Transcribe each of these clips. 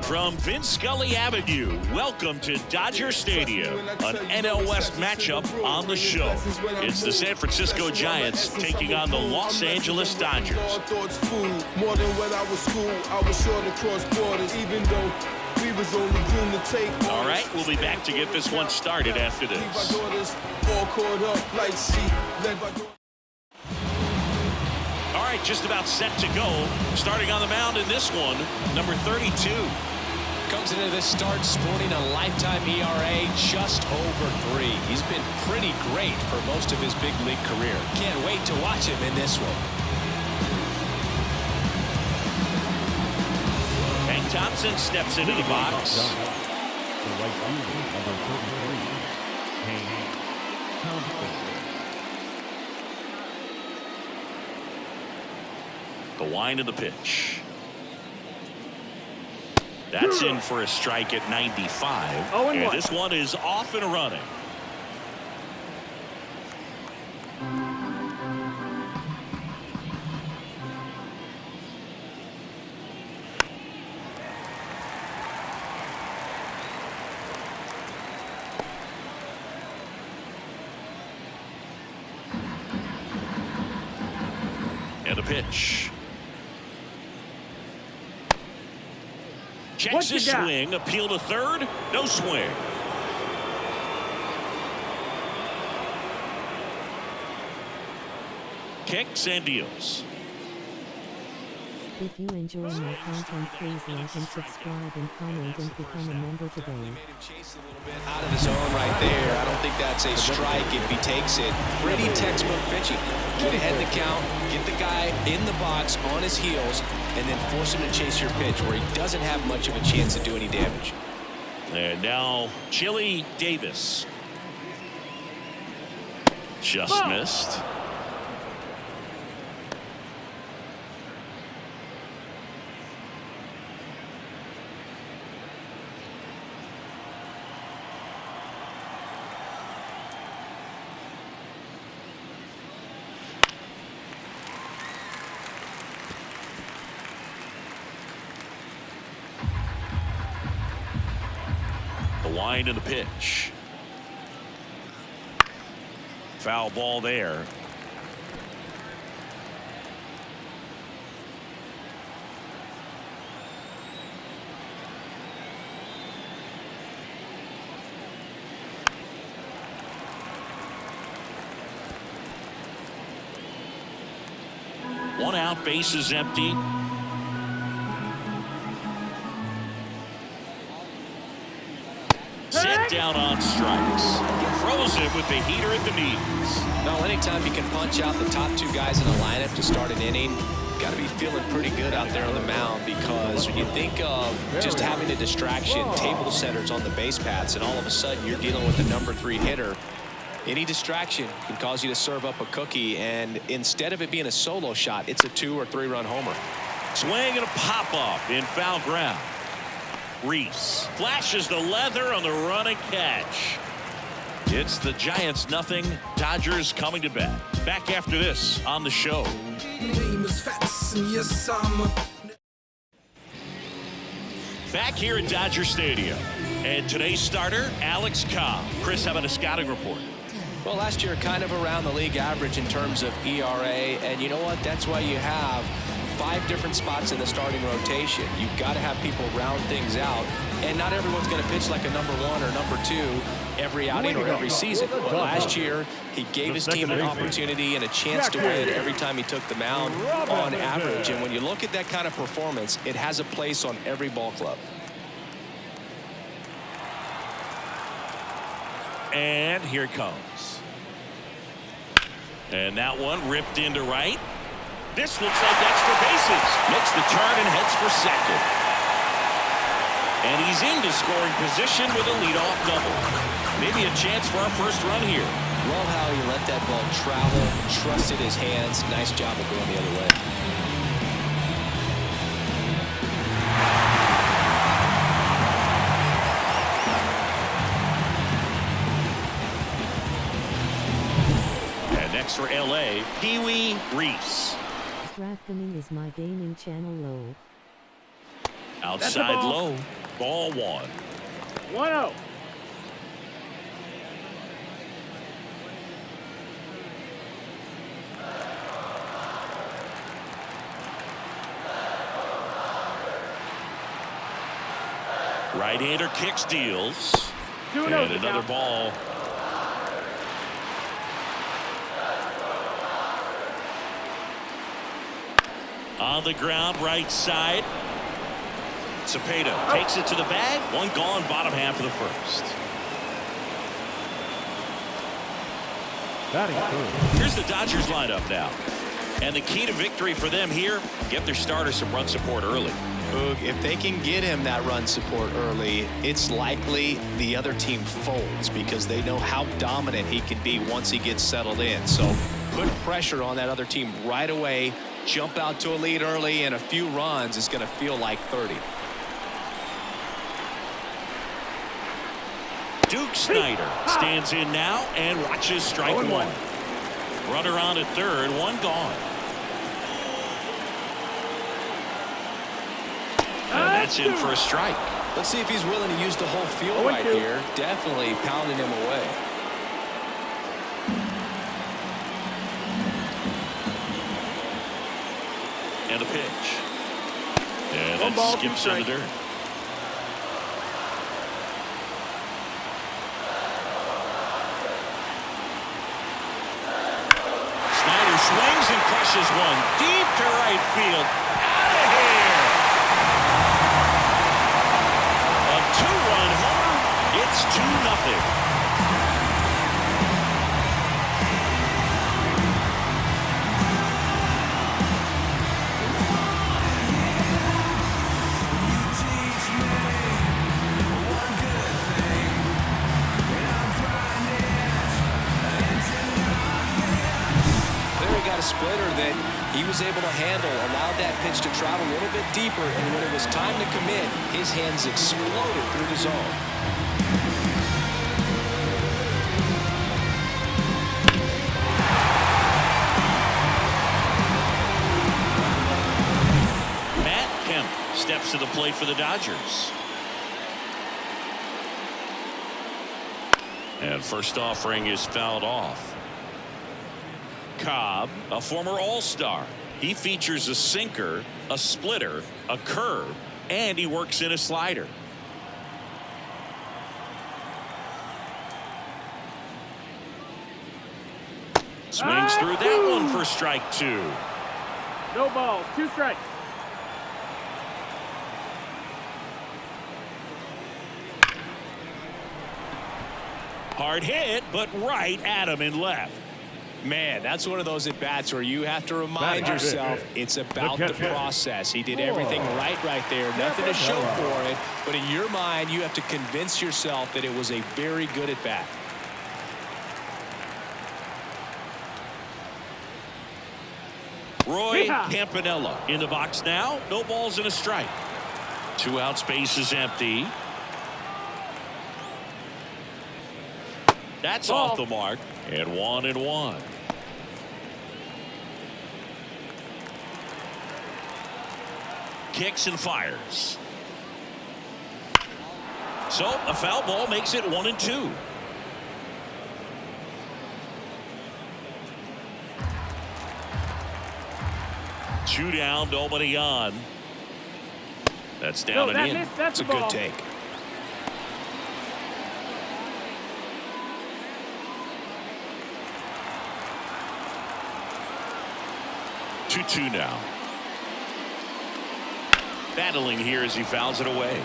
From Vince Scully Avenue, welcome to Dodger Stadium, an NL West matchup on the show. It's the San Francisco Giants taking on the Los Angeles Dodgers. More than when I was school, I was sure to cross borders, even though we was only groomed to take. All right, we'll be back to get this one started after this. All caught up like All right, just about set to go. Starting on the mound in this one, number 32. Comes into this start sporting a lifetime ERA just over 3. He's been pretty great for most of his big league career. Can't wait to watch him in this one. Hank Thompson steps into the box. The wind of the pitch. That's in for a strike at 95. And this one is off and running. And a pitch. Checks his swing, appeal to third, no swing. Kicks and deals. If you enjoy my content, please like and subscribe and comment and become a member today. Out of the zone right there. I don't think that's a strike if he takes it. Pretty textbook pitching. Get ahead in the count, get the guy in the box on his heels, and then force him to chase your pitch where he doesn't have much of a chance to do any damage. And now Chili Davis. Just missed. Wind of the pitch. Foul ball there. One out, base is empty. Set down on strikes. Throws it with the heater at the knees. Well, anytime you can punch out the top 2 guys in a lineup to start an inning, got to be feeling pretty good out there on the mound, because when you think of just having a distraction, table setters on the base paths, and all of a sudden you're dealing with the number 3 hitter, any distraction can cause you to serve up a cookie, and instead of it being a solo shot, it's a 2 or 3 run homer. Swing and a pop up in foul ground. Reese flashes the leather on the running catch. It's the Giants nothing, Dodgers coming to bat. Back after this on the show. Back here at Dodger Stadium. And today's starter, Alex Cobb. Chris, how about a scouting report? Well, last year kind of around the league average in terms of ERA, and you know what? That's why you have 5 different spots in the starting rotation. You've got to have people round things out, and not everyone's going to pitch like a number 1 or number 2 every outing or every season. But last year, he gave his team an opportunity and a chance to win every time he took the mound on average. And when you look at that kind of performance, it has a place on every ball club. And here it comes. And that one ripped into right. This looks like extra bases. Makes the turn and heads for second. And he's into scoring position with a leadoff double. Maybe a chance for our first run here. Love how he let that ball travel, trusted his hands. Nice job of going the other way. And next for LA, Pee-wee Reese. Drafting is my gaming channel low. Outside low. Ball one. 1-0. Right-hander kicks, deals. 2-0 And the another count. ball. On the ground, right side. Cepeda takes it to the bag. One gone, bottom half of the first. Batting third. Here's the Dodgers lineup now. And the key to victory for them here, get their starter some run support early. Boog, if they can get him that run support early, it's likely the other team folds because they know how dominant he can be once he gets settled in. So put pressure on that other team right away. Jump out to a lead early, and a few runs is going to feel like 30. Duke Snyder stands in now and watches strike one. Runner on at third, one gone. And that's in for a strike. Let's see if he's willing to use the whole field right here. Definitely pounding him away. And a pitch. And that skips to the dirt. Snyder swings and crushes one deep to right field. Out of here. A two-run homer. It's 2-0. Splitter that he was able to handle, allowed that pitch to travel a little bit deeper, and when it was time to commit, his hands exploded through the zone. Matt Kemp steps to the plate for the Dodgers. And first offering is fouled off. Cobb, a former All-Star. He features a sinker, a splitter, a curve, and he works in a slider. Swings through that one for strike two. No balls, 2 strikes. Hard hit, but right at him and left. Man, that's one of those at-bats where you have to remind yourself it's about the process. He did everything right there. Nothing to show for it. But in your mind, you have to convince yourself that it was a very good at-bat. Roy Campanella in the box now. No balls and a strike. 2 outs, base is empty. That's off the mark. And 1-1. Kicks and fires. So a foul ball makes it 1-2. Two down, nobody on. That's down and in. That's a good take. Two now. Battling here as he fouls it away.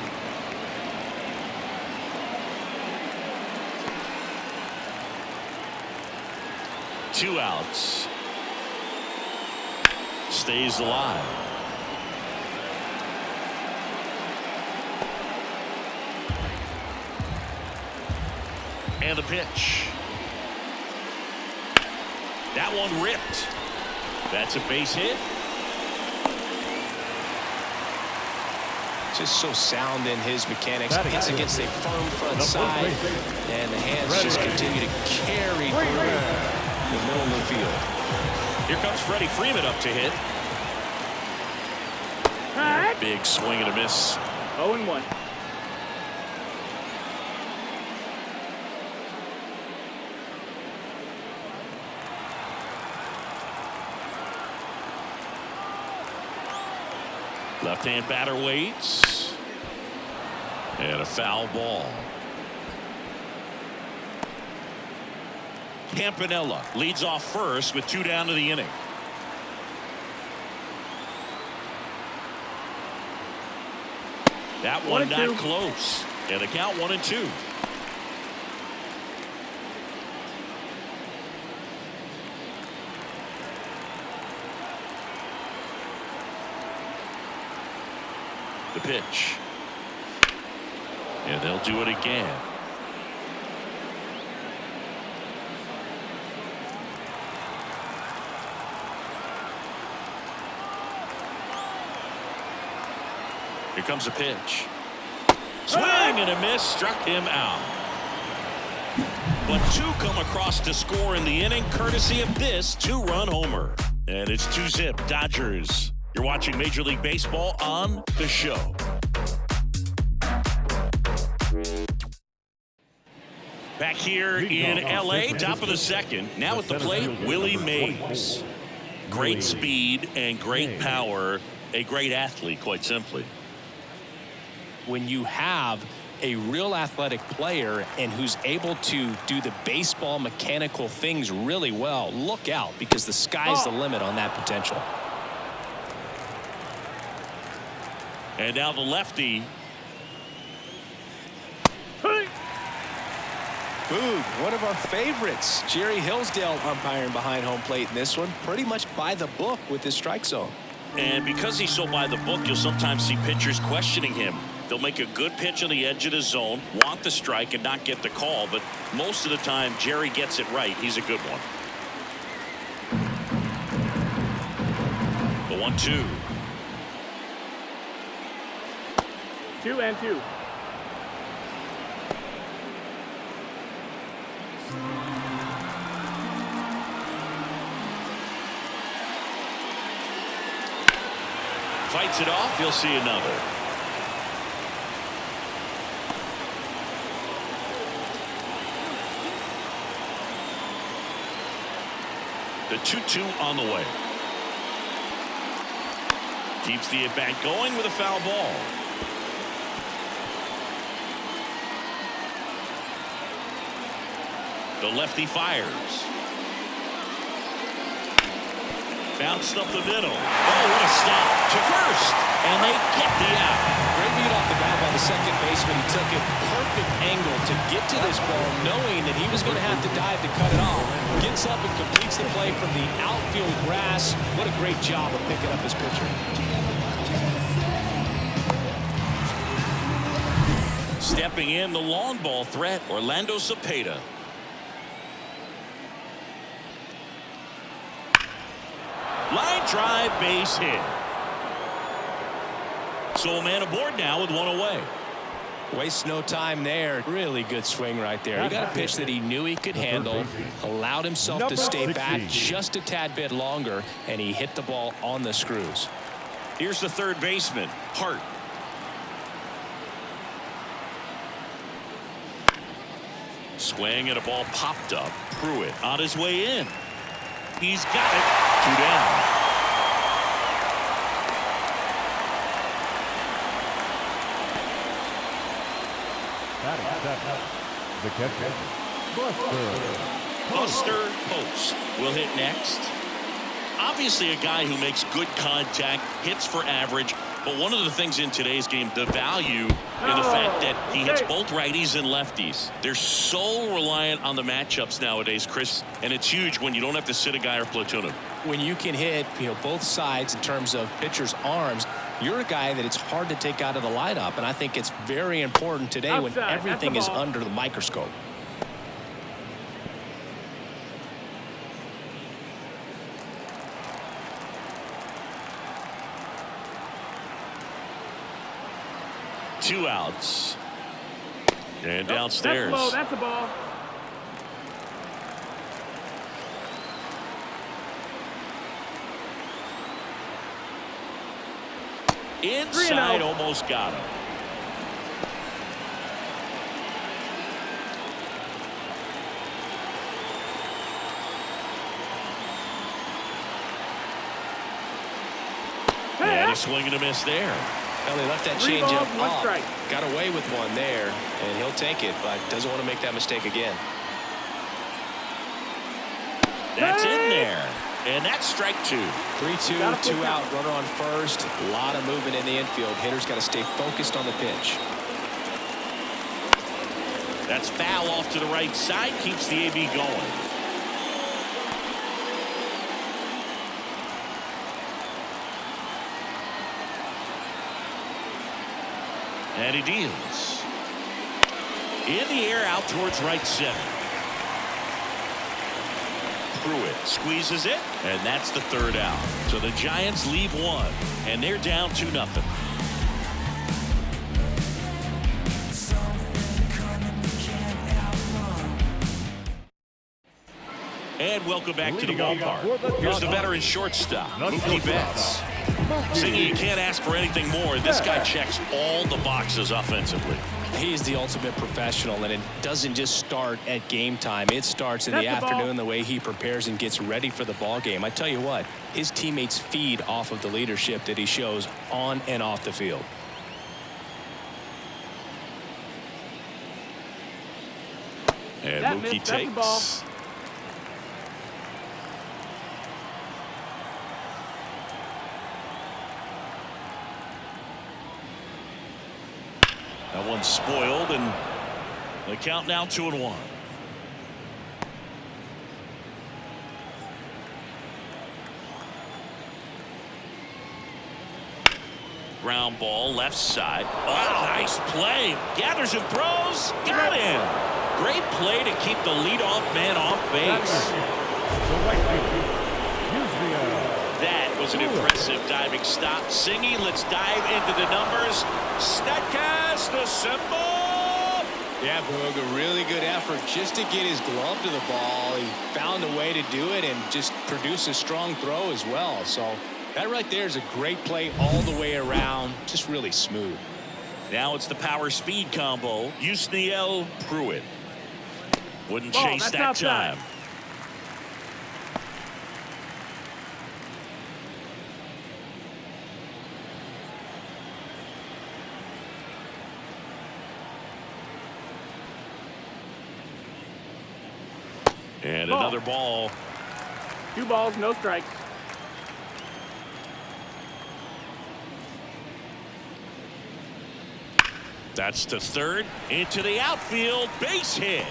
Two outs. Stays alive. And the pitch. That one ripped. That's a base hit. Just so sound in his mechanics. Hits against a firm front side, and the hands just continue to carry through the middle of the field. Here comes Freddie Freeman up to hit. Big swing and a miss 0-1. Left-hand batter waits. And a foul ball. Campanella leads off first with 2 down to the inning. That one not close. And the count 1-2. The pitch. And they'll do it again. Here comes a pitch. Swing and a miss, struck him out. But 2 come across to score in the inning, courtesy of this 2-run homer. And it's 2-zip Dodgers. You're watching Major League Baseball on The Show. Back here in L.A., top of the second. Now at the plate, Willie Mays. Great speed and great power. A great athlete, quite simply. When you have a real athletic player and who's able to do the baseball mechanical things really well, look out, because the sky's the limit on that potential. And now the lefty. Boog, one of our favorites. Jerry Hillsdale umpiring behind home plate in this one. Pretty much by the book with his strike zone. And because he's so by the book, you'll sometimes see pitchers questioning him. They'll make a good pitch on the edge of the zone, want the strike, and not get the call. But most of the time, Jerry gets it right. He's a good one. The 1-2. 2-2. Fights it off. You'll see another. The 2-2 on the way. Keeps the at-bat going with a foul ball. The lefty fires. Bounced up the middle. Oh, what a stop to first. And they get the out. Great lead off the bat by the second baseman. He took a perfect angle to get to this ball, knowing that he was going to have to dive to cut it off. Gets up and completes the play from the outfield grass. What a great job of picking up his pitcher. Stepping in, the long ball threat, Orlando Cepeda. Line drive, base hit. So a man aboard now with 1 away. Wastes no time there. Really good swing right there. He got a pitch that he knew he could handle, allowed himself to stay back just a tad bit longer, and he hit the ball on the screws. Here's the third baseman, Hart. Swing and a ball popped up. Pruitt on his way in. He's got it. 2 down. The catcher, Buster Post will hit next. Obviously a guy who makes good contact, hits for average, but one of the things in today's game, the value in the fact that he hits both righties and lefties. They're so reliant on the matchups nowadays, Chris, and it's huge when you don't have to sit a guy or platoon him. When you can hit, both sides in terms of pitchers' arms, you're a guy that it's hard to take out of the lineup, and I think it's very important today when everything is under the microscope. Two outs. And downstairs. That's a ball. Inside, almost got him. Another swing and a miss there. Well, they left that 3 balls, changeup 1 up. strike. Got away with one there, and he'll take it, but doesn't want to make that mistake again. That's in there. And that's strike 2. 3-2, Gotta 2 put out, count. runner on first. A lot of movement in the infield. Hitter's got to stay focused on the pitch. That's foul off to the right side. Keeps the AB going. And he deals. In the air out towards right center. Pruitt squeezes it, and that's the 3rd out. So the Giants leave 1, and they're down 2-0. And welcome back to the ballpark. Here's the veteran shortstop, Mookie Betts. Singy, you can't ask for anything more. This guy checks all the boxes offensively. He's the ultimate professional, and it doesn't just start at game time. It starts in the afternoon, the way he prepares and gets ready for the ball game. I tell you what, his teammates feed off of the leadership that he shows on and off the field. And That Mookie missed. That's the ball. takes. That one's spoiled, and the count now 2-1. Ground ball left side. Oh, nice play. Gathers and throws. Got him. Great play to keep the leadoff man off base. That was an impressive diving stop. Singy, let's dive into the numbers. Statcast, the symbol. Yeah, Boog, a really good effort just to get his glove to the ball. He found a way to do it and just produce a strong throw as well. So that right there is a great play all the way around. Just really smooth. Now it's the power speed combo. Yusniel Pruitt. Wouldn't Ball, chase that's that outside. time. And Ball. another ball. 2 balls, no strikes. That's to third. Into the outfield. Base hit.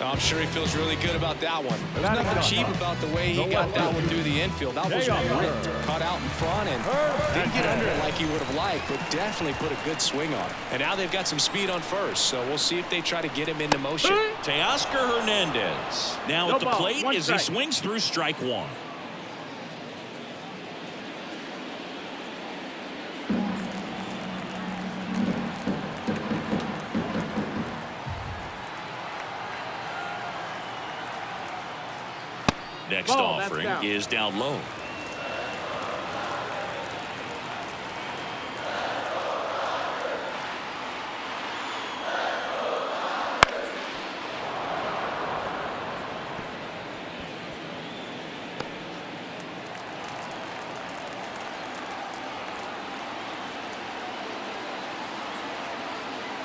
I'm sure he feels really good about that one. There's nothing cheap about the way he got that one through the infield. That was ripped, cut out in front, and didn't get under it like he would have liked, but definitely put a good swing on it. And now they've got some speed on first, so we'll see if they try to get him into motion. Teoscar Hernandez. Now No at the ball, plate 1 as he strike. swings through strike 1. Next Ball, that's offering down. is down low.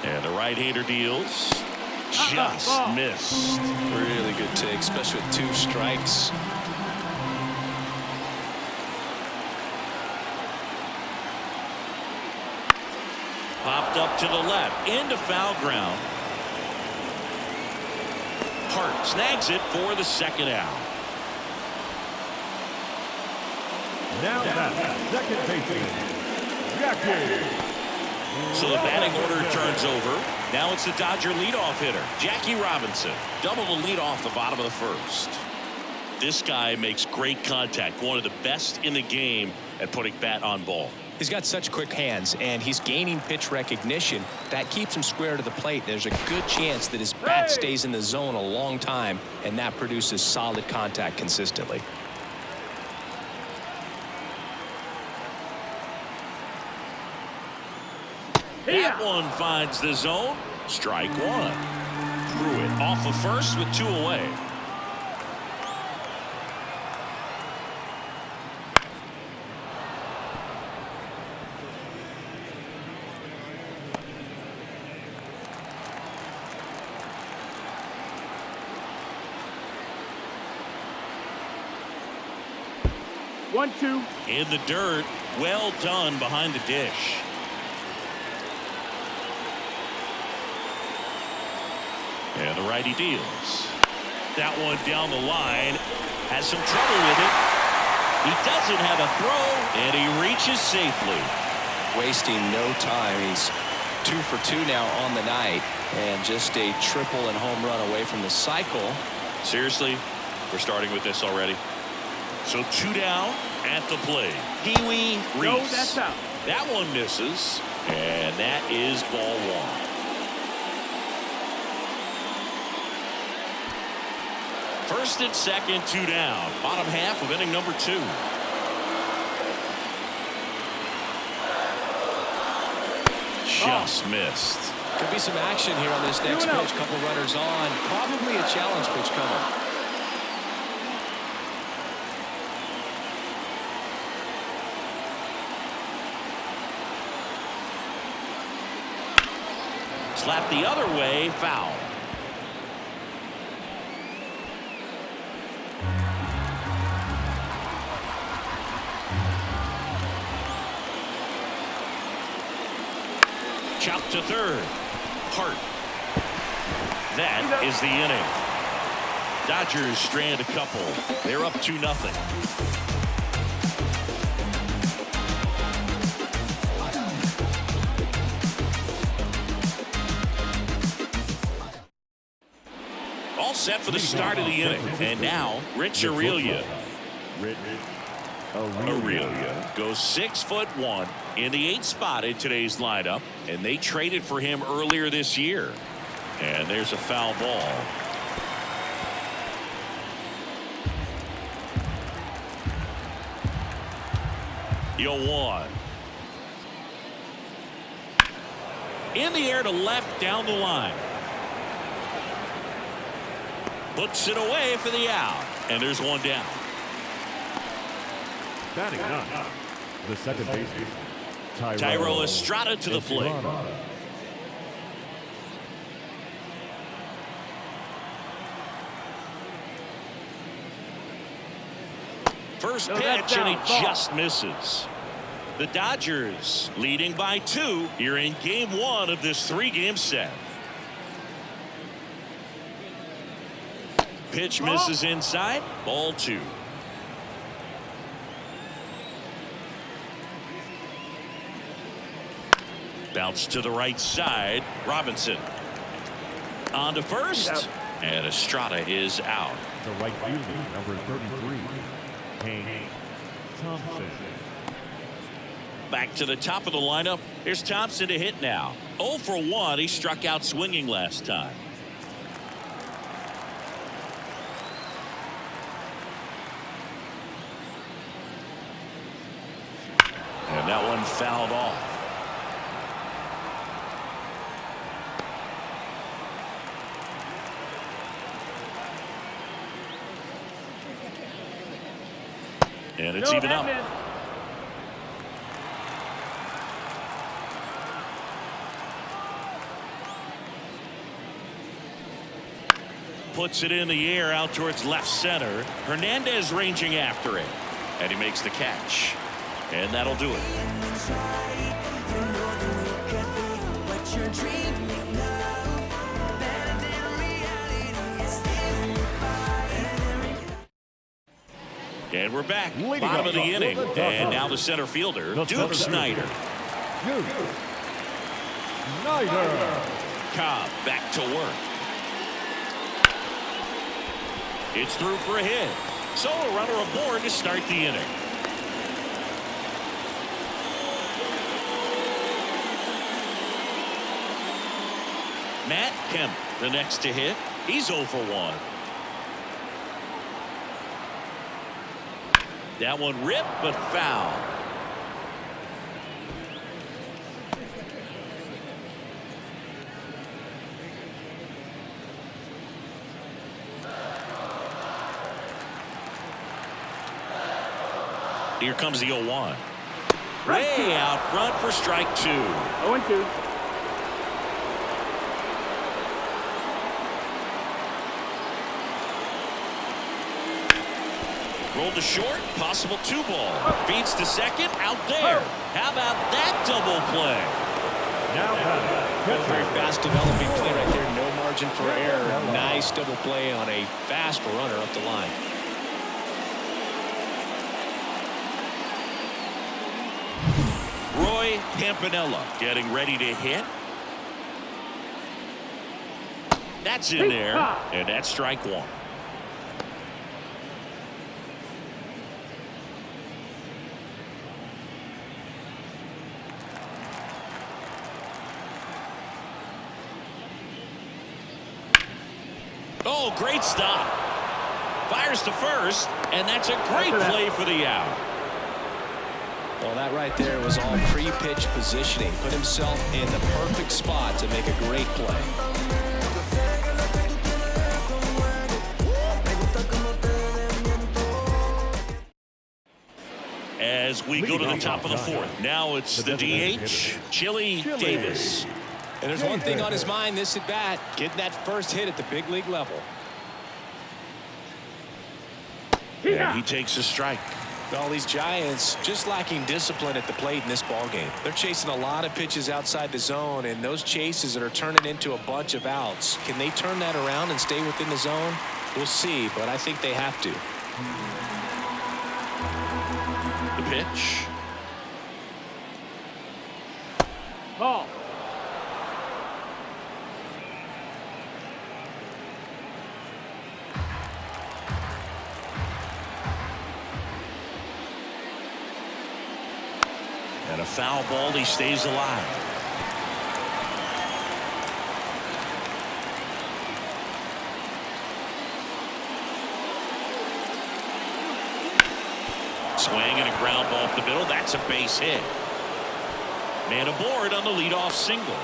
And the right-hander deals. Just ball. missed. Really good take, especially with 2 strikes. Popped up to the left. Into foul ground. Hart snags it for the 2nd out. Now that's second baseman, Jackie. So the batting order turns over. Now it's the Dodger leadoff hitter, Jackie Robinson. Double the lead off the bottom of the 1st. This guy makes great contact. One of the best in the game at putting bat on ball. He's got such quick hands, and he's gaining pitch recognition. That keeps him square to the plate. There's a good chance that his bat stays in the zone a long time, and that produces solid contact consistently. That one finds the zone. Strike 1. Pruitt off of first with 2 away. 1-2. In the dirt. Well done behind the dish. And the righty deals. That one down the line. Has some trouble with it. He doesn't have a throw, and he reaches safely. Wasting no time. He's 2 for 2 now on the night, and just a triple and home run away from the cycle. Seriously, we're starting with this already. So 2 down at the plate. Pee-wee Reese. No, that's out. That one misses, and that is ball 1. First and second, 2 down. Bottom half of inning number 2. Just missed. Could be some action here on this next pitch. Couple runners on. Probably a challenge pitch coming. Slap the other way, foul. Chop to third. Hart. That is the inning. Dodgers strand a couple. They're up 2-0. All set for the start of the inning. And now, Rich Aurelia. Aurelia goes 6'1" in the 8th spot in today's lineup, and they traded for him earlier this year. And there's a foul ball. You'll one. In the air to left down the line. Puts it away for the out. And there's one down. Batting ninth, the second baseman, Tyrell Estrada to the plate. First pitch, and he just misses. The Dodgers leading by 2 here in game 1 of this 3-game set. Pitch misses inside. Ball 2. Bounce to the right side. Robinson on to first, and Estrada is out. The right fielder, number 33, Hank Thompson. Back to the top of the lineup. Here's Thompson to hit now. 0 for 1. He struck out swinging last time. And that one fouled off. And it's even up. Puts it in the air out towards left center. Hernandez ranging after it. And he makes the catch. And that'll do it. And we're back. Bottom of the inning. And now the center fielder, Duke Snyder. Duke Snyder. Cobb back to work. It's through for a hit. So a runner aboard to start the inning. Matt Kemp, the next to hit. He's 0 for 1. That one ripped, but foul. Here comes the 0-1. Way out front for strike 2. 0-2. Roll to short, possible 2-ball. Feeds to second, out there. How about that double play? Now batting. Very fast developing play right there. No margin for error. Nice double play on a fast runner up the line. Roy Campanella getting ready to hit. That's in there, and that's strike one. Oh, great stop. Fires to first, and that's a great play for the out. Well, that right there was all pre-pitch positioning. Put himself in the perfect spot to make a great play. As we go to the top of the fourth. Now it's the DH, Chili Davis. And there's one thing on his mind this at bat, getting that first hit at the big league level. And he takes a strike. Well, these Giants just lacking discipline at the plate in this ball game. They're chasing a lot of pitches outside the zone, and those chases that are turning into a bunch of outs. Can they turn that around and stay within the zone? We'll see, but I think they have to. The pitch. Ball. And a foul ball, he stays alive. Swing and a ground ball up the middle. That's a base hit. Man aboard on the leadoff single.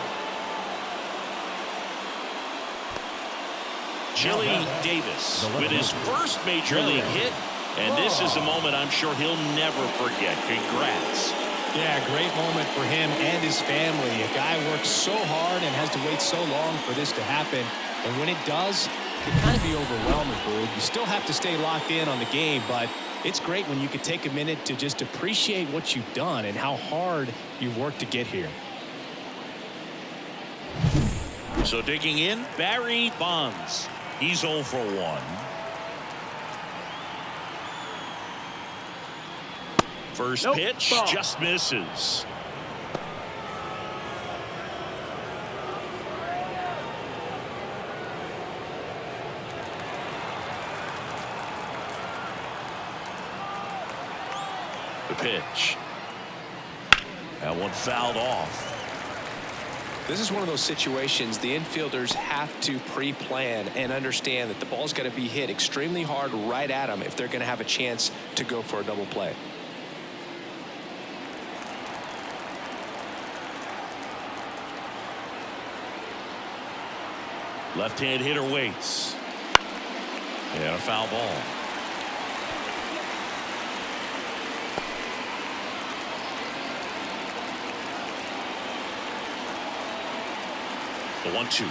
Chili Davis with his first major league hit. And this is a moment I'm sure he'll never forget. Congrats. Yeah, great moment for him and his family. A guy works so hard and has to wait so long for this to happen. And when it does, it can kind of be overwhelming, Boog. You still have to stay locked in on the game, but it's great when you can take a minute to just appreciate what you've done and how hard you've worked to get here. So digging in, Barry Bonds. He's 0 for 1. First pitch just misses. The pitch. That one fouled off. This is one of those situations the infielders have to pre-plan and understand that the ball's got to be hit extremely hard right at them if they're going to have a chance to go for a double play. Left-hand hitter waits. And a foul ball. The 1-2.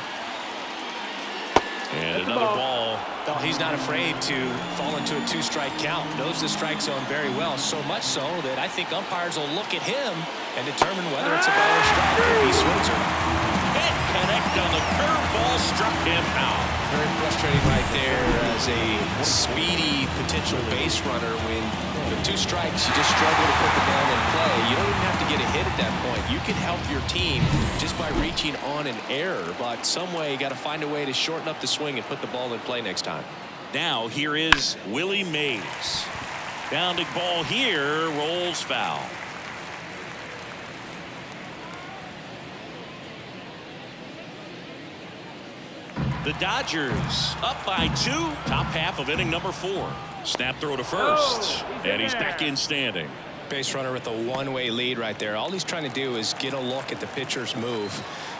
And another ball. Well, he's not afraid to fall into a 2-strike count. Knows the strike zone very well, so much so that I think umpires will look at him and determine whether it's a ball or strike if he swings or not. Hit connect on the curveball, struck him out. Very frustrating right there as a speedy potential base runner. When with 2 strikes, you just struggle to put the ball in play. You don't even have to get a hit at that point. You can help your team just by reaching on an error, but some way you got to find a way to shorten up the swing and put the ball in play next time. Now here is Willie Mays. Bounding ball here, rolls foul. The Dodgers up by 2. Top half of inning number 4. Snap throw to first. And he's back in standing. Base runner with a one-way lead right there. All he's trying to do is get a look at the pitcher's move.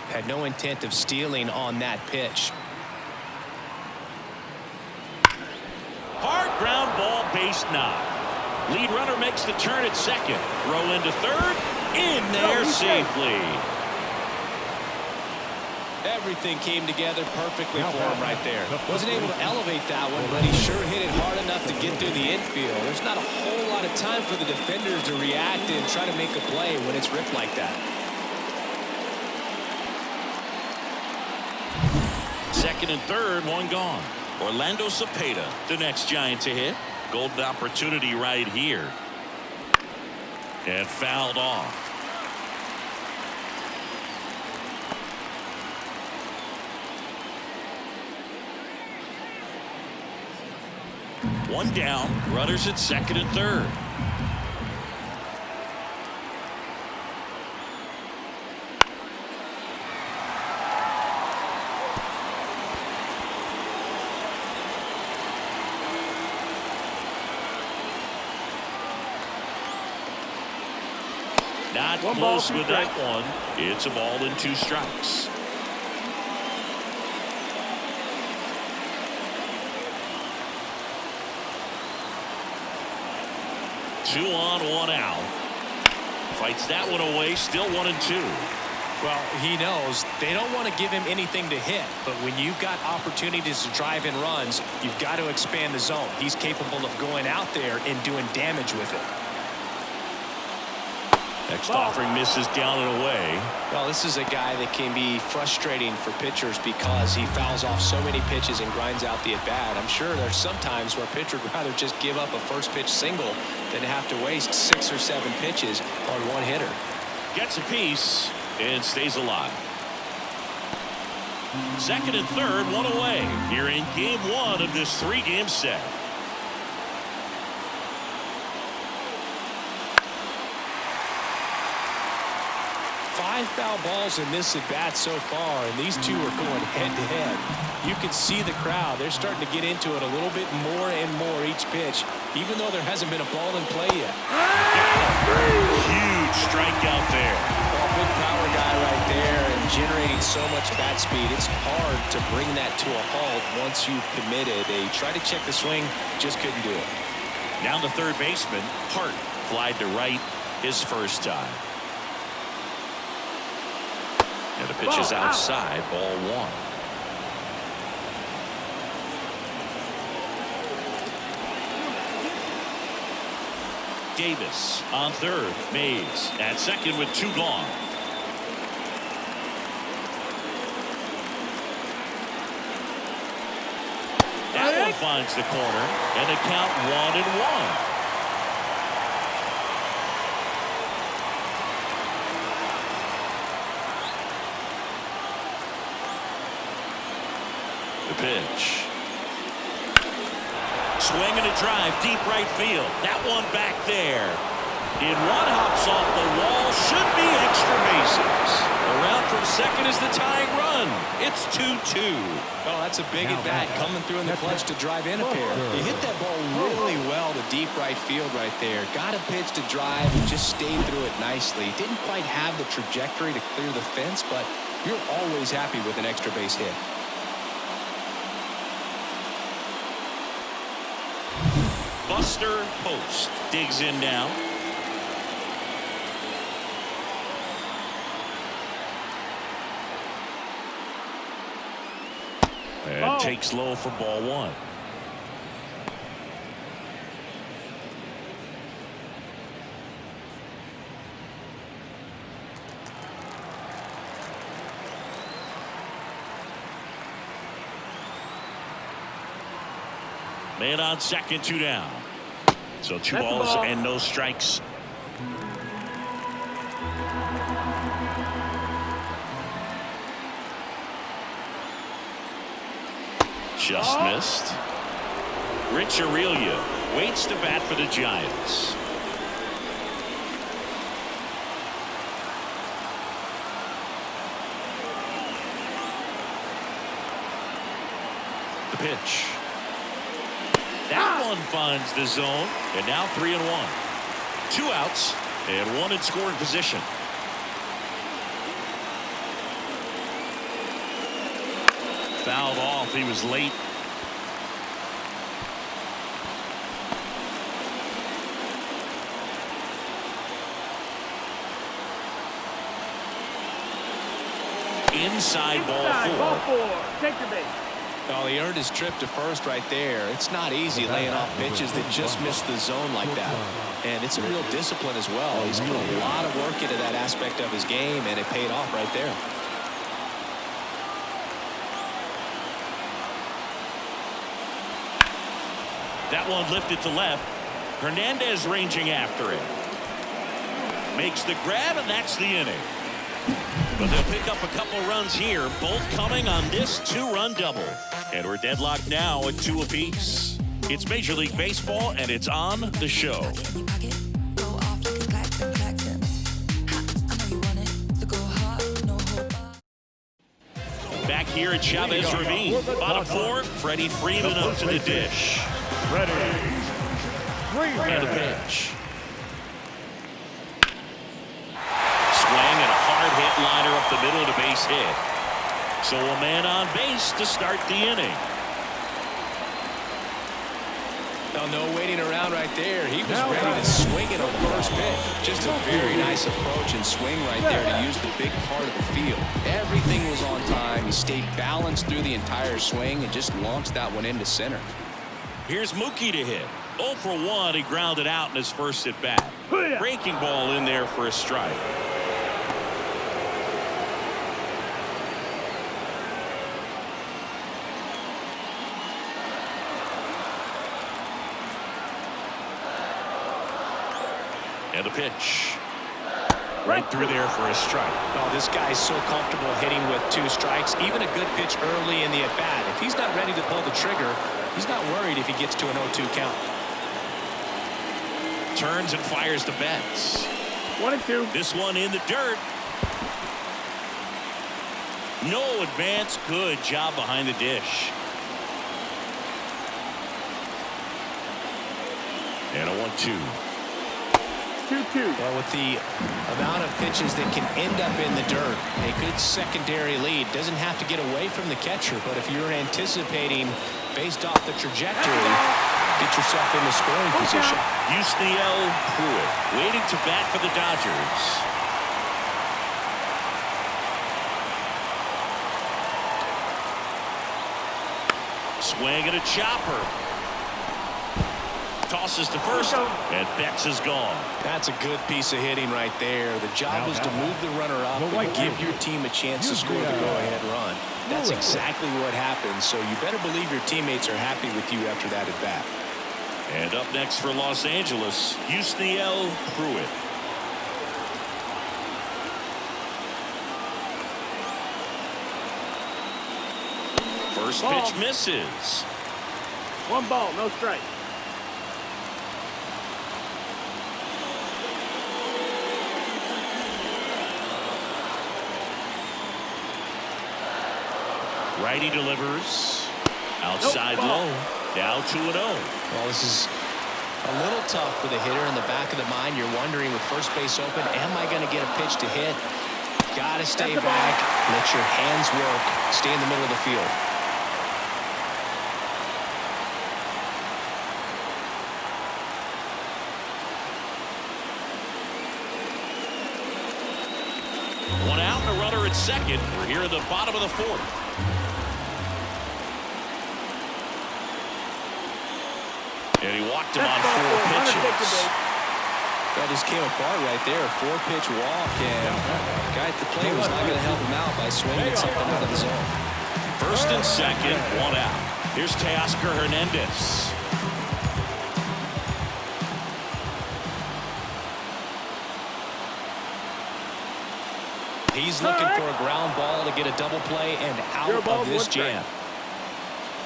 Had no intent of stealing on that pitch. Hard ground ball, base knock. Lead runner makes the turn at second. Throw into third. In there safely. Everything came together perfectly for him right there. Wasn't able to elevate that one, but he sure hit it hard enough to get through the infield. There's not a whole lot of time for the defenders to react and try to make a play when it's ripped like that. Second and third, one gone. Orlando Cepeda, the next Giant to hit. Golden opportunity right here. And fouled off. One down, runners at second and third. Not close with that one. It's a ball and 2 strikes. Two on, one out. Fights that one away, still 1 and 2. Well, he knows they don't want to give him anything to hit, but when you've got opportunities to drive in runs, you've got to expand the zone. He's capable of going out there and doing damage with it. Next offering misses down and away. Well, this is a guy that can be frustrating for pitchers because he fouls off so many pitches and grinds out the at-bat. I'm sure there's some times where a pitcher would rather just give up a first pitch single than have to waste 6 or 7 pitches on one hitter. Gets a piece and stays alive. Second and third, one away here in game 1 of this 3-game set. 5 foul balls in this at-bat so far, and these two are going head-to-head. You can see the crowd. They're starting to get into it a little bit more and more each pitch, even though there hasn't been a ball in play yet. Huge strikeout there. Well, big power guy right there and generating so much bat speed. It's hard to bring that to a halt once you've committed. They tried to check the swing, just couldn't do it. Down the third baseman, Hart flied to right his first time. And the pitch is outside, ball 1. Davis on third, Mays at second with 2 gone. That one finds the corner, and a count 1-1. Pitch. Swing and a drive deep right field. That one back there. In one hops off the wall. Should be extra bases. Around from second is the tying run. It's 2-2. Oh, that's a big at-bat coming through in the clutch to drive in a pair. He hit that ball really well to deep right field right there. Got a pitch to drive and just stayed through it nicely. Didn't quite have the trajectory to clear the fence, but you're always happy with an extra base hit. Buster Post digs in now. And takes low for ball 1. Man on second, 2 down. So 2 balls and no strikes. Just missed. Rich Aurelia waits to bat for the Giants. The pitch. That one finds the zone, and now 3-1. 2 outs and 1 in scoring position. Fouled off. He was late. inside ball Ball 4. 4. Take your base. Well, he earned his trip to first right there. It's not easy laying off pitches that just miss the zone like that. And it's a real discipline as well. He's put a lot of work into that aspect of his game, and it paid off right there. That one lifted to left. Hernandez ranging after it. Makes the grab, and that's the inning. But they'll pick up a couple runs here, both coming on this 2-run double. And we're deadlocked now at 2 apiece. It's Major League Baseball, and it's on the show. Back here at Chavez Ravine. Bottom 4, Freddie Freeman up to the dish. Ready. And the pitch. Swing and a hard hit liner up the middle to base hit. So a man on base to start the inning. Well, no waiting around right there. He was ready to swing it on the first pitch. Just a very nice approach and swing right there to use the big part of the field. Everything was on time. He stayed balanced through the entire swing and just launched that one into center. Here's Mookie to hit. 0 for 1. He grounded out in his first at bat. Breaking ball in there for a strike. And a pitch. Right through there for a strike. Oh, this guy's so comfortable hitting with 2 strikes. Even a good pitch early in the at-bat. If he's not ready to pull the trigger, he's not worried if he gets to an 0-2 count. Turns and fires the bats. 1-2. This one in the dirt. No advance. Good job behind the dish. And a 1-2. 2-2. Well, with the amount of pitches that can end up in the dirt, a good secondary lead doesn't have to get away from the catcher, but if you're anticipating based off the trajectory, get yourself in the scoring position. Yusniel Pruitt waiting to bat for the Dodgers. Swing and a chopper. Tosses to first, and Betts is gone. That's a good piece of hitting right there. The job is to move the runner up and give your team a chance to score the go-ahead run. That's exactly what happens, so you better believe your teammates are happy with you after that at bat. And up next for Los Angeles, Yusniel Pruitt. First pitch misses. 1 ball, no strike. Righty delivers. Outside low. Now 2-0. Well, this is a little tough for the hitter in the back of the mind. You're wondering with first base open, am I going to get a pitch to hit? Got to stay back. Let your hands work. Stay in the middle of the field. One out and a runner at second. We're here at the bottom of the 4th. And he walked him on 4 pitches. That just came apart right there. 4-pitch walk, and guy at the plate was not going to help him out by swinging at something out of the zone. First and second, 1 out. Here's Teoscar Hernandez. He's looking for a ground ball to get a double play and out of this jam.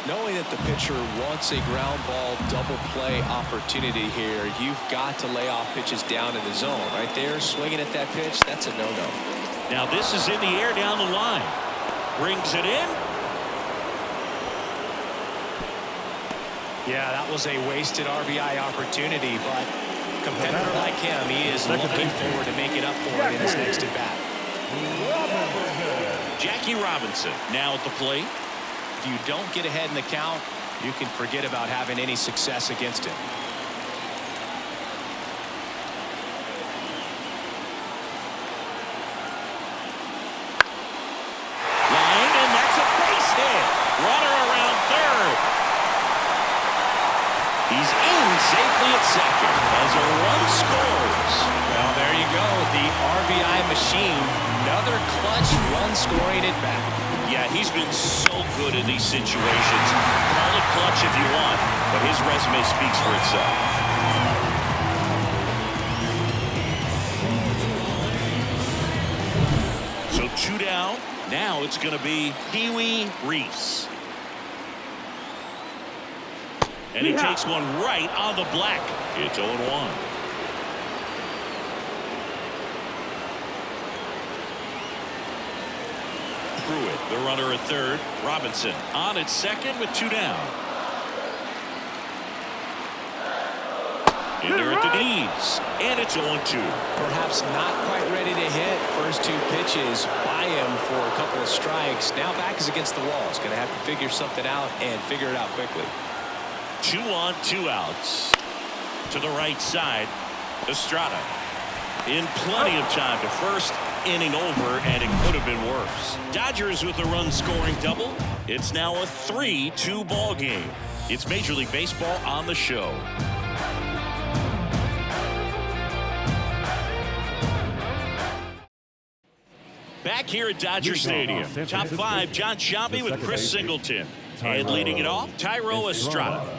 Knowing that the pitcher wants a ground ball double play opportunity here, you've got to lay off pitches down in the zone. Right there, swinging at that pitch, that's a no-no. Now this is in the air down the line. Brings it in. Yeah, that was a wasted RBI opportunity, but a competitor like him, he is looking forward to make it up for it in his next at-bat. Jackie Robinson now at the plate. If you don't get ahead in the count, you can forget about having any success against him. at second as a run scores. Well, there you go. The RBI machine. Another clutch run scoring at bat. Yeah, he's been so good in these situations. Call it clutch if you want, but his resume speaks for itself. So 2 down. Now it's going to be Pee-wee Reese. And he takes one right on the black. It's 0-1. Pruitt, the runner at third. Robinson on at second with 2 down. In there at the knees. And it's 0-2. Perhaps not quite ready to hit. First 2 pitches by him for a couple of strikes. Now back is against the wall. He's going to have to figure something out and figure it out quickly. 2 on, 2 outs. To the right side, Estrada. In plenty of time to first. Inning over, and it could have been worse. Dodgers with a run-scoring double. It's now a 3-2 ball game. It's Major League Baseball on the show. Back here at Dodger Stadium. Top 5, John Sciambi with Chris Singleton. And leading it off, Thairo Estrada.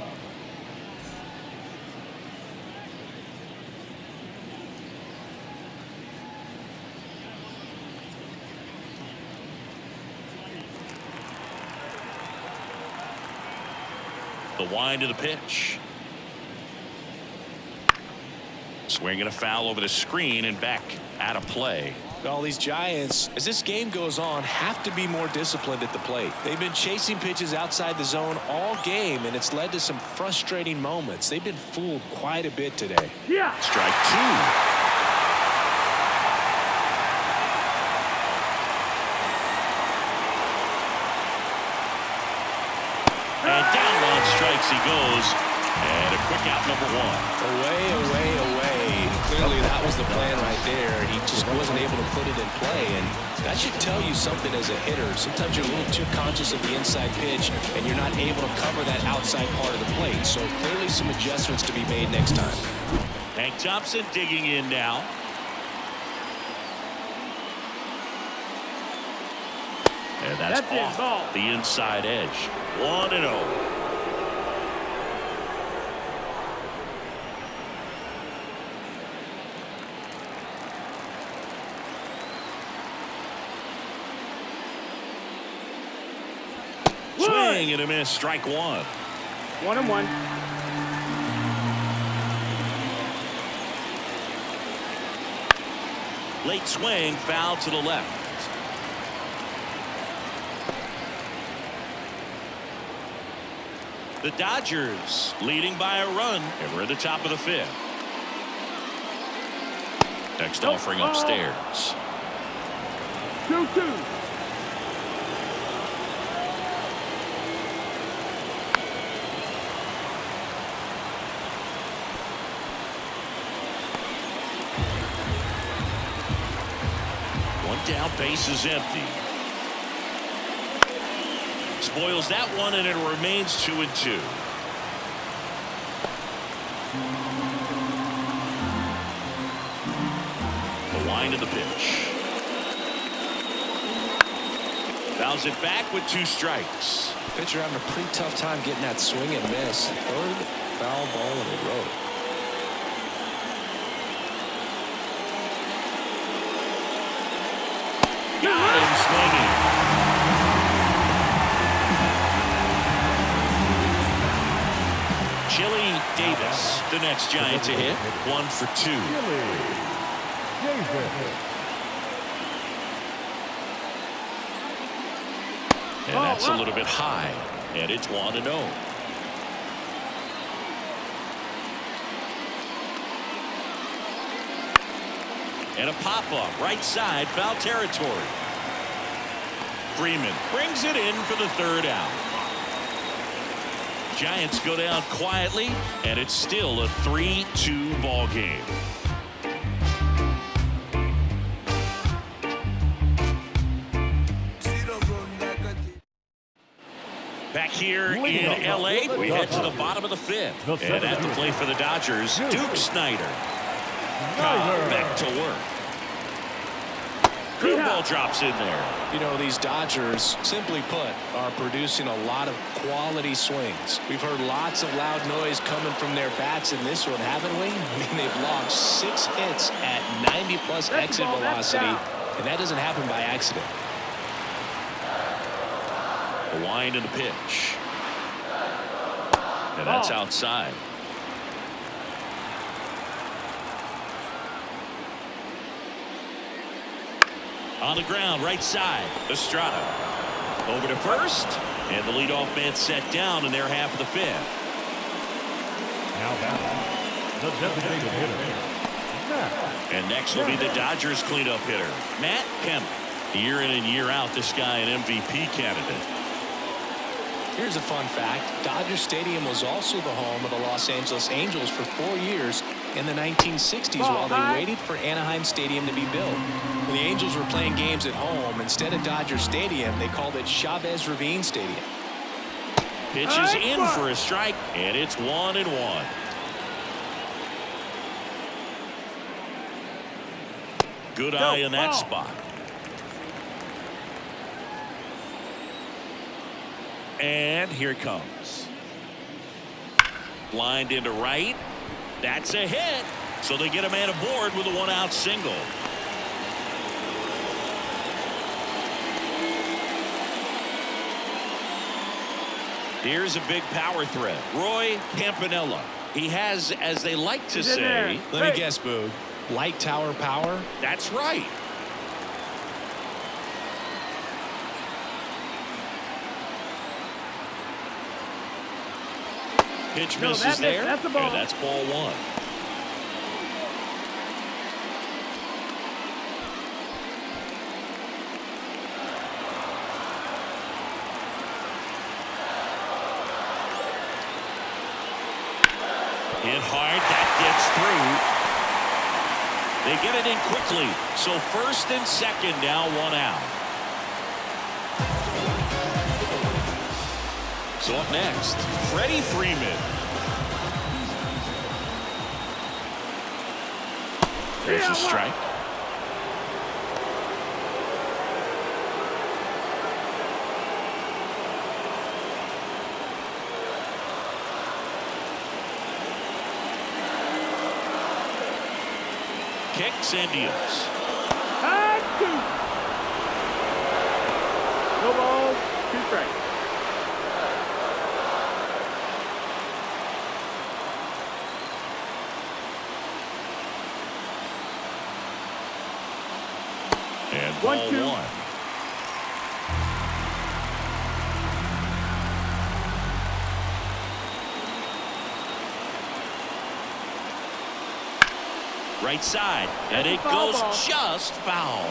The wind of the pitch. Swinging a foul over the screen and back out of play. All these Giants, as this game goes on, have to be more disciplined at the plate. They've been chasing pitches outside the zone all game, and it's led to some frustrating moments. They've been fooled quite a bit today. Yeah. Strike 2. And down on strikes he goes. And a quick out, number 1. Away, away, away. Clearly that was the plan right there. He just wasn't able to put it in play, and that should tell you something as a hitter. Sometimes you're a little too conscious of the inside pitch, and you're not able to cover that outside part of the plate. So clearly some adjustments to be made next time. Hank Thompson digging in now. And that's off ball. the inside edge. 1-0. Swing and a miss. Strike 1. 1-1. Late swing, foul to the left. The Dodgers leading by a run, and we're at the top of the 5th. Next offering upstairs. 2-2. Down, base is empty. Spoils that one, and it remains 2-2. The wind of the pitch. Fouls it back with 2 strikes. Pitcher having a pretty tough time getting that swing and miss. 3rd foul ball in a row. Got him swinging. Chili Davis, the next Giant to hit. 1 for 2. And that's a little bit high. And it's 1-0. And a pop-up right side, foul territory. Freeman brings it in for the 3rd out. Giants go down quietly, and it's still a 3-2 ball game. Back here in L.A., we head to the bottom of the fifth. And at the plate for the Dodgers, Duke Snyder. Back to work. Curveball drops in there. You know, these Dodgers, simply put, are producing a lot of quality swings. We've heard lots of loud noise coming from their bats in this one, haven't we? I mean, they've logged 6 hits at 90+ exit velocity, and that doesn't happen by accident. The wind and the pitch. And that's outside. On the ground, right side, Estrada. Over to first, and the leadoff man set down in their half of the fifth. Now batting, the designated hitter, Matt. And next will be the Dodgers cleanup hitter, Matt Kemp. Year in and year out, this guy an MVP candidate. Here's a fun fact. Dodger Stadium was also the home of the Los Angeles Angels for 4 years in the 1960s while they waited for Anaheim Stadium to be built. When the Angels were playing games at home, instead of Dodger Stadium, they called it Chavez Ravine Stadium. Pitches in for a strike, and it's 1-1. Good eye in that spot. And here it comes. Lined into right. That's a hit. So they get a man aboard with a 1-out single. Here's a big power threat. Roy Campanella. He has, as they like to say. Let me guess, Boog. Light tower power? That's right. Pitch misses there, that's a ball. and that's ball 1. Hit hard, that gets through. They get it in quickly, so first and second now 1 out. So up next, Freddie Freeman. There's a strike. Kicks and deals. And 2. No balls, 2 strikes. And ball 1. Right side, and it goes just foul.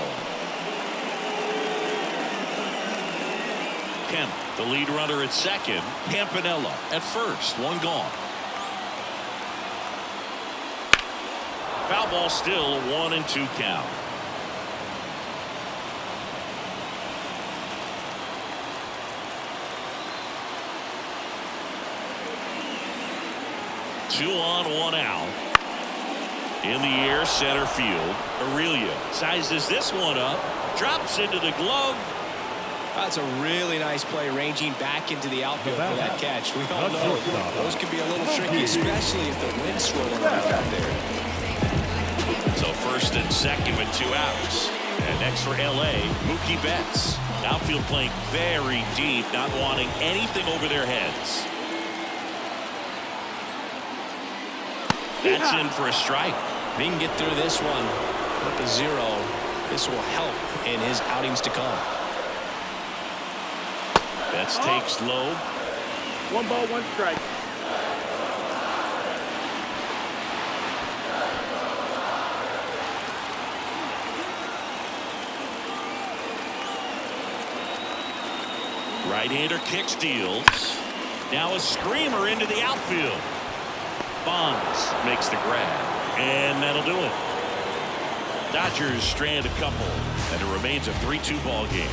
Kemp, the lead runner at second. Campanella at first, 1 gone. Foul ball still, a 1-2 count. Two on, 1 out. In the air, center field. Aurelia sizes this one up, drops into the glove. That's a really nice play, ranging back into the outfield for that catch. We all know those can be a little tricky, especially if the wind's swirling around out there. So first and second with 2 outs. And next for L.A., Mookie Betts. Outfield playing very deep, not wanting anything over their heads. That's in for a strike. If he can get through this one with a 0, this will help in his outings to come. Betts takes low. 1 ball, 1 strike. Right-hander kicks, deals. Now a screamer into the outfield. Bonds makes the grab, and that'll do it. Dodgers strand a couple, and it remains a 3-2 ball game.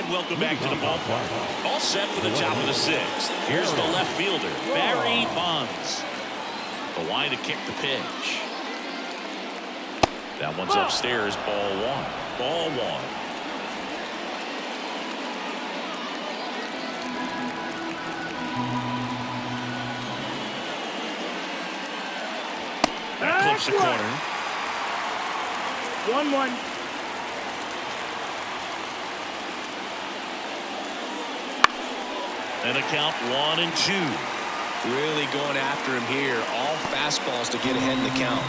welcome back to the ballpark. All set for the top of the sixth. Here's the left fielder, Barry Bonds. The line to kick the pitch. That one's upstairs, ball one. Ball one. That clips the corner. 1-1. And a count 1-2. Really going after him here. All fastballs to get ahead in the count.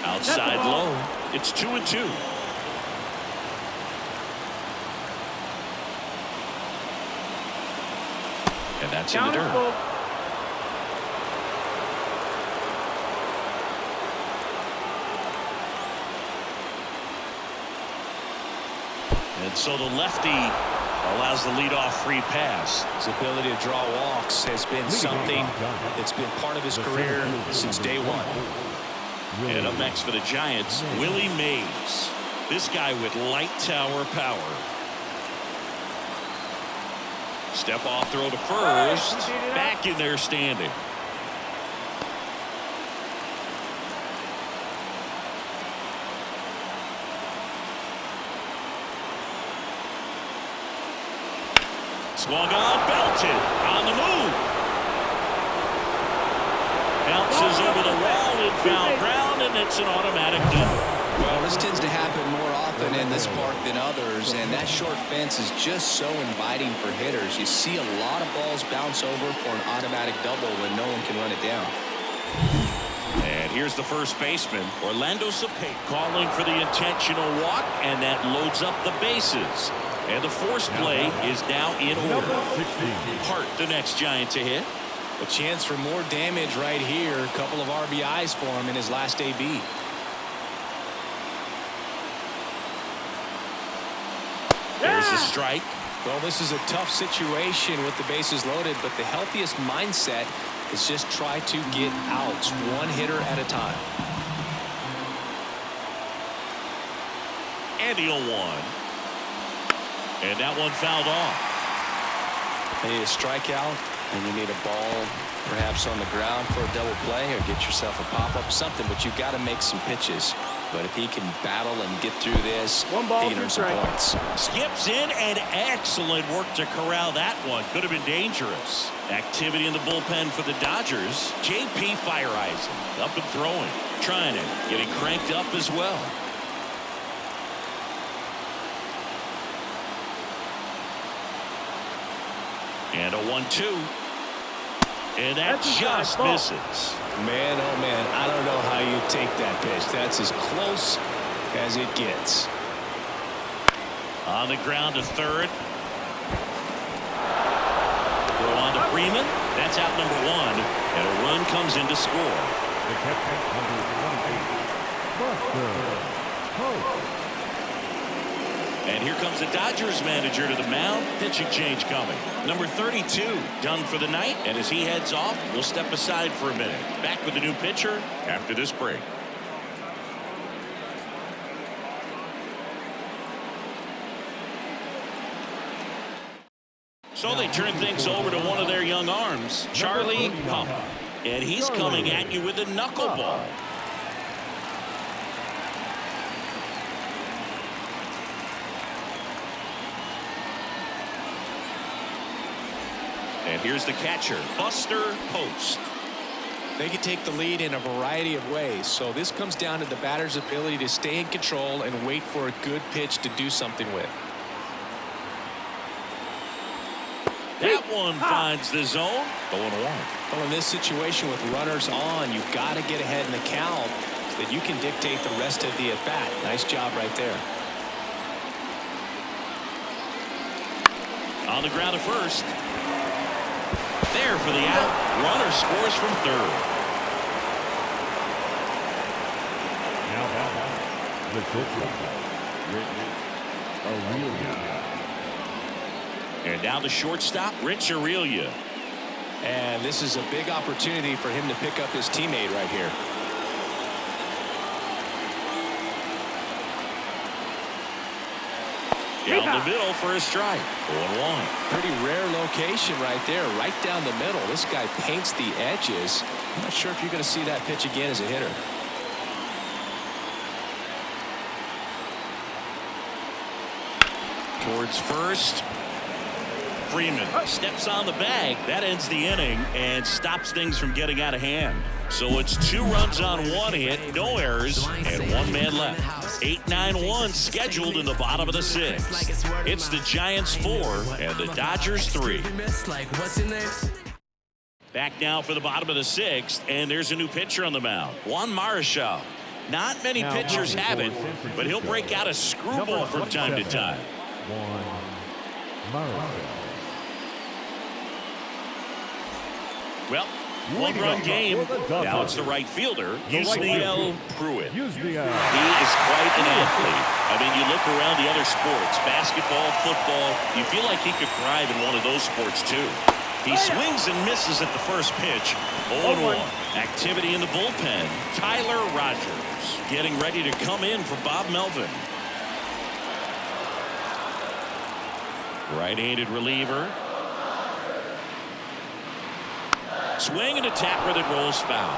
Outside low. It's 2-2. And that's in the dirt. And so the lefty allows the leadoff free pass. His ability to draw walks has been something that's been part of his career since day one. And up next for the Giants, Willie Mays. This guy with light tower power. Step off throw to first. Back in there standing. Swung on, belted, on the move. Bounces over the wall in foul ground, and it's an automatic double. Well, this tends to happen more often in this park than others, and that short fence is just so inviting for hitters. You see a lot of balls bounce over for an automatic double when no one can run it down. And here's the first baseman, Orlando Cepeda, calling for the intentional walk, and that loads up the bases. And the force play is now in order. Hart, the next Giant to hit. A chance for more damage right here. A couple of RBIs for him in his last AB. There's a strike. Well, this is a tough situation with the bases loaded, but the healthiest mindset is just try to get outs one hitter at a time. And the 0-1. And that one fouled off. You need a strikeout, and you need a ball perhaps on the ground for a double play, or get yourself a pop-up, something, but you've got to make some pitches. But if he can battle and get through this, he can earn some points. Skips in, and excellent work to corral that one. Could have been dangerous. Activity in the bullpen for the Dodgers. JP Fireisen up and throwing. Trying it. Getting cranked up as well. And a 1-2. And that just misses. Man, oh man, I don't know how you take that pitch. That's as close as it gets. On the ground to third. Throw on to Freeman. That's out number one. And a run comes in to score. The catcher, number 28, Buster. And here comes the Dodgers manager to the mound. Pitching change coming. Number 32 done for the night. And as he heads off, we'll step aside for a minute. Back with the new pitcher after this break. So they turn things over to one of their young arms, Charlie Pump. And he's coming at you with a knuckleball. And here's the catcher, Buster Post. They can take the lead in a variety of ways. So this comes down to the batter's ability to stay in control and wait for a good pitch to do something with. That one finds the zone. 0-1. Well, in this situation with runners on, you've got to get ahead in the count so that you can dictate the rest of the at-bat. Nice job right there. On the ground at first. There for the out. Runner scores from third. Now the Aurelia. And now the shortstop, Rich Aurelia. And this is a big opportunity for him to pick up his teammate right here. Down the middle for a strike. 0-1. Pretty rare location right there, right down the middle. This guy paints the edges. I'm not sure if you're going to see that pitch again as a hitter. Towards first. Freeman steps on the bag. That ends the inning and stops things from getting out of hand. So it's 2 runs on 1 hit, no errors, and 1 man left. 8-9-1 scheduled in the bottom of the 6th. It's the Giants 4 and the Dodgers 3. Back now for the bottom of the 6th, and there's a new pitcher on the mound. Juan Marichal. Not many pitchers have it, but he'll break out a screwball from time to time. Well, 1-run game. Now it's the right fielder, Yusniel Pruitt. He is quite an athlete. I mean, you look around the other sports, basketball, football, you feel like he could thrive in one of those sports too. He swings and misses at the first pitch. 0-1. Activity in the bullpen. Tyler Rogers getting ready to come in for Bob Melvin. Right-handed reliever. Swing and a tapper that rolls foul.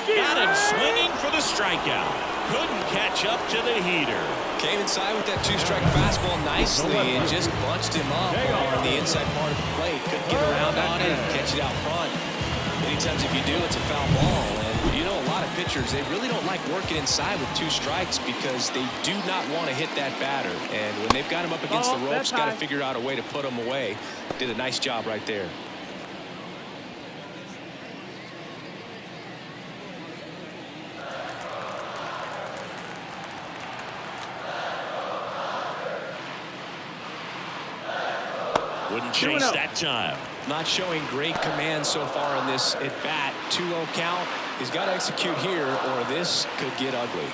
Got him swinging for the strikeout. Couldn't catch up to the heater. Came inside with that 2-strike fastball nicely and just bunched him up on the inside part of the plate. Couldn't get around on it and catch it out front. Many times if you do, it's a foul ball. And you know, a lot of pitchers, they really don't like working inside with 2 strikes because they do not want to hit that batter. And when they've got him up against the ropes, got to figure out a way to put him away. Did a nice job right there. Wouldn't chase that time. Not showing great command so far in this at bat. 2-0 count. He's got to execute here or this could get ugly.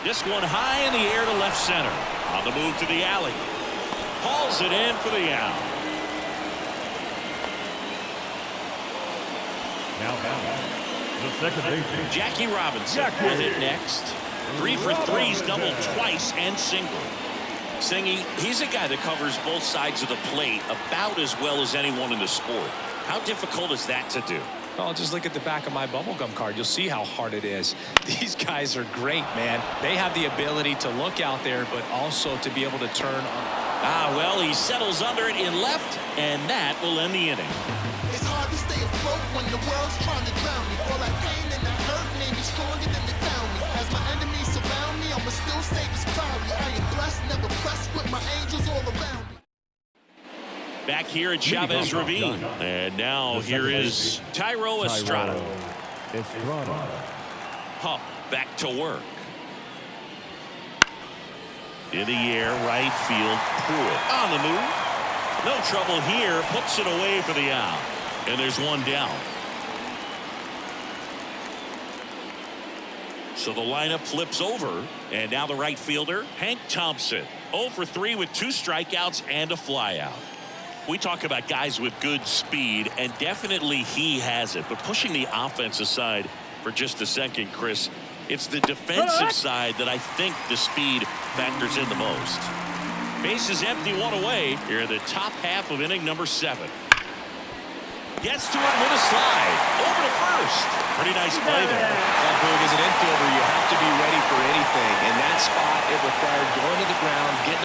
This one high in the air to left center. On the move to the alley. Hauls it in for the out. Now, the second baseman, Jackie Robinson will hit next. 3 for 3's doubled twice and single. Singy, he's a guy that covers both sides of the plate about as well as anyone in the sport. How difficult is that to do? Oh, just look at the back of my bubblegum card. You'll see how hard it is. These guys are great, man. They have the ability to look out there, but also to be able to turn on. Well, he settles under it in left, and that will end the inning. It's hard to stay afloat when the world's trying to drown me. All that pain and that hurt made me stronger than the down me. As my enemies surround me, I'ma still stay this proudly. I am blessed, never pressed with my angels all around me. Back here at Chavez Ravine. And now here is Tyro Estrada. Huff back to work. In the air, right field, Pruitt on the move. No trouble here, puts it away for the out. And there's one down. So the lineup flips over, and now the right fielder, Hank Thompson. 0 for 3 with 2 strikeouts and a flyout. We talk about guys with good speed, and definitely he has it. But pushing the offense aside for just a second, Chris, it's the defensive side that I think the speed factors in the most. Bases empty, 1 away here in the top half of inning number 7. Gets to it with a slide. Over to first. Pretty nice play there. Well, Boog, as an infielder, you have to be ready for anything. In that spot, it required going to the ground, getting